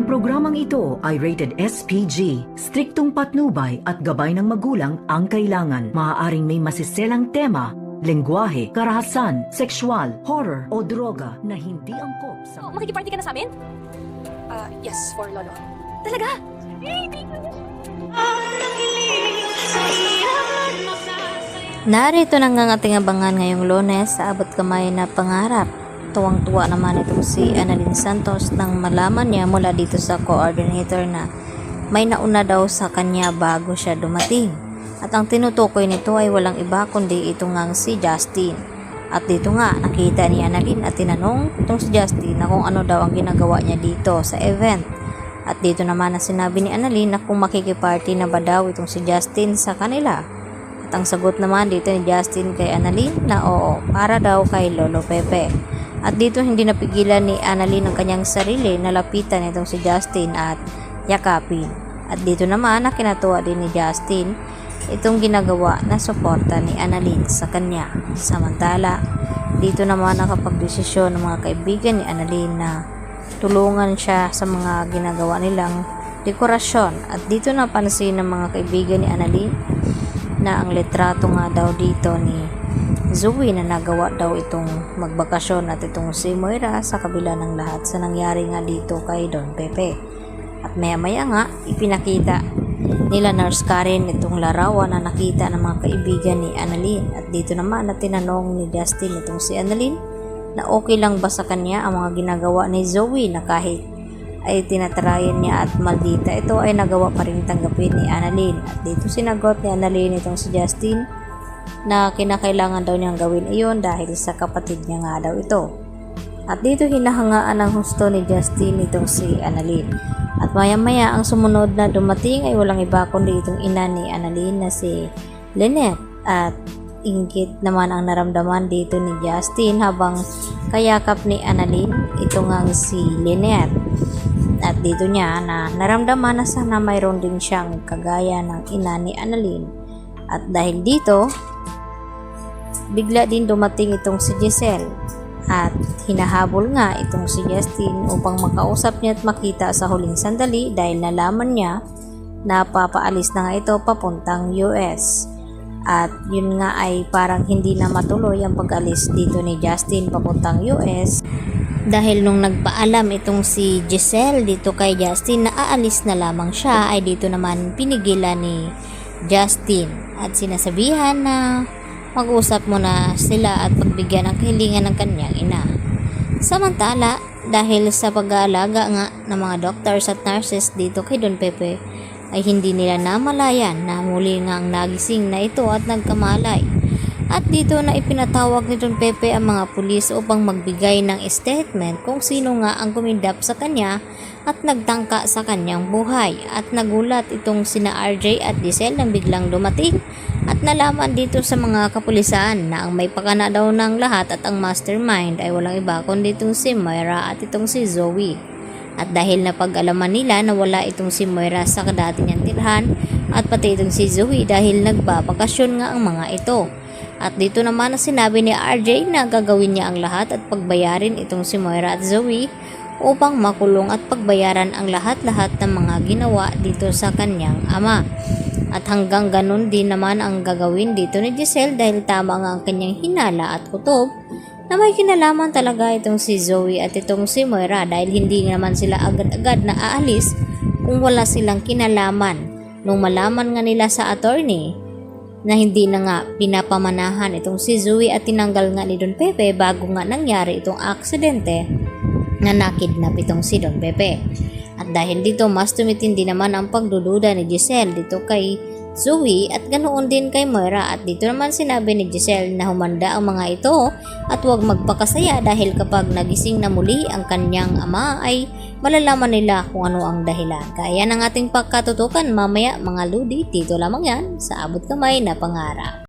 programang ito ay rated SPG. Striktong patnubay at gabay ng magulang ang kailangan. Maaaring may masiselang tema, lengguwahe, karahasan, sexual, horror o droga na hindi angkop sa... So, makikiparty ka na sa amin? Yes, for Lolo. Talaga? Narito na nga ating abangan ngayong Lunes sa abot kamay na pangarap. Tuwang-tuwa naman itong si Annalyn Santos nang malaman niya mula dito sa coordinator na may nauna daw sa kanya bago siya dumating. At ang tinutukoy nito ay walang iba kundi ito ngang si Justin. At dito nga nakita ni Annalyn at tinanong itong si Justin na kung ano daw ang ginagawa niya dito sa event. At dito naman na sinabi ni Annalyn na kung makikiparty na ba daw itong si Justin sa kanila. At ang sagot naman dito ni Justin kay Annalyn na oo, para daw kay Lolo Pepe. At dito hindi napigilan ni Annalyn ang kanyang sarili na lapitan itong si Justin at yakapin. At dito naman na kinatuwa din ni Justin itong ginagawa na suporta ni Annalyn sa kanya. Samantala, dito naman nakapagdesisyon ng mga kaibigan ni Annalyn na tulungan siya sa mga ginagawa nilang dekorasyon. At dito napansin ng mga kaibigan ni Annalyn na ang litrato nga daw dito ni Zoe na nagawa daw itong magbakasyon at itong si Moira sa kabila ng lahat sa nangyari nga dito kay Don Pepe. At maya-maya nga ipinakita nila Nurse Karen itong larawan na nakita ng mga kaibigan ni Annalyn. At dito naman na tinanong ni Justin itong si Annalyn na okay lang ba sa kanya ang mga ginagawa ni Zoe na kahit ay tinatarayan niya at maldita ito ay nagawa pa rin tanggapin ni Annalyn. At dito sinagot ni Annalyn itong si Justin na kinakailangan daw niyang gawin iyon dahil sa kapatid niya nga daw ito. At dito hinahangaan ang husto ni Justin itong si Annalyn. At maya-maya ang sumunod na dumating ay walang iba kundi itong ina ni Annalyn na si Lynette. At inggit naman ang naramdaman dito ni Justin habang kayakap ni Annalyn ito ngang si Lynette. At dito niya na naramdaman na sana mayroon din siyang kagaya ng ina ni Annalyn. At dahil dito, bigla din dumating itong si Giselle at hinahabol nga itong si Justin upang makausap niya at makita sa huling sandali dahil nalaman niya na papaalis na nga ito papuntang US. At yun nga ay parang hindi na matuloy ang pag-alis dito ni Justin papuntang US dahil nung nagpaalam itong si Giselle dito kay Justin na aalis na lamang siya ay dito naman pinigilan ni Justin at sinasabihan na mag-usap muna sila at pagbigyan ng kahilingan ng kanyang ina. Samantala, dahil sa pag-aalaga nga ng mga doctors at nurses dito kay Don Pepe, ay hindi nila namalayan na muli nga ang nagising na ito at nagkamalay. At dito na ipinatawag ni Don Pepe ang mga pulis upang magbigay ng statement kung sino nga ang kumidap sa kanya at nagtangka sa kanyang buhay. At nagulat itong sina RJ at Giselle nang biglang dumating at nalaman dito sa mga kapulisan na ang may pakana daw ng lahat at ang mastermind ay walang iba kundi itong si Moira at itong si Zoe. At dahil napag-alaman nila na wala itong si Moira sa dati niyang tirhan at pati itong si Zoe dahil nagbabakasyon nga ang mga ito. At dito naman na sinabi ni RJ na gagawin niya ang lahat at pagbayarin itong si Moira at Zoe upang makulong at pagbayaran ang lahat-lahat ng mga ginawa dito sa kanyang ama. At hanggang ganun din naman ang gagawin dito ni Giselle dahil tama nga ang kanyang hinala at kutob na may kinalaman talaga itong si Zoe at itong si Moira dahil hindi naman sila agad-agad na aalis kung wala silang kinalaman. Nung malaman nga nila sa attorney na hindi na nga pinapamanahan itong si Zoe at tinanggal nga ni Don Pepe bago nga nangyari itong aksidente na nakidnap itong si Don Pepe. At dahil dito mas tumitindi naman ang pagdududa ni Giselle dito kay Zoe at ganoon din kay Moira. At dito naman sinabi ni Giselle na humanda ang mga ito at huwag magpakasaya dahil kapag nagising na muli ang kanyang ama ay malalaman nila kung ano ang dahilan. Kaya ng ating pagkatutukan mamaya mga ludi, dito lamang yan sa abot kamay na pangarap.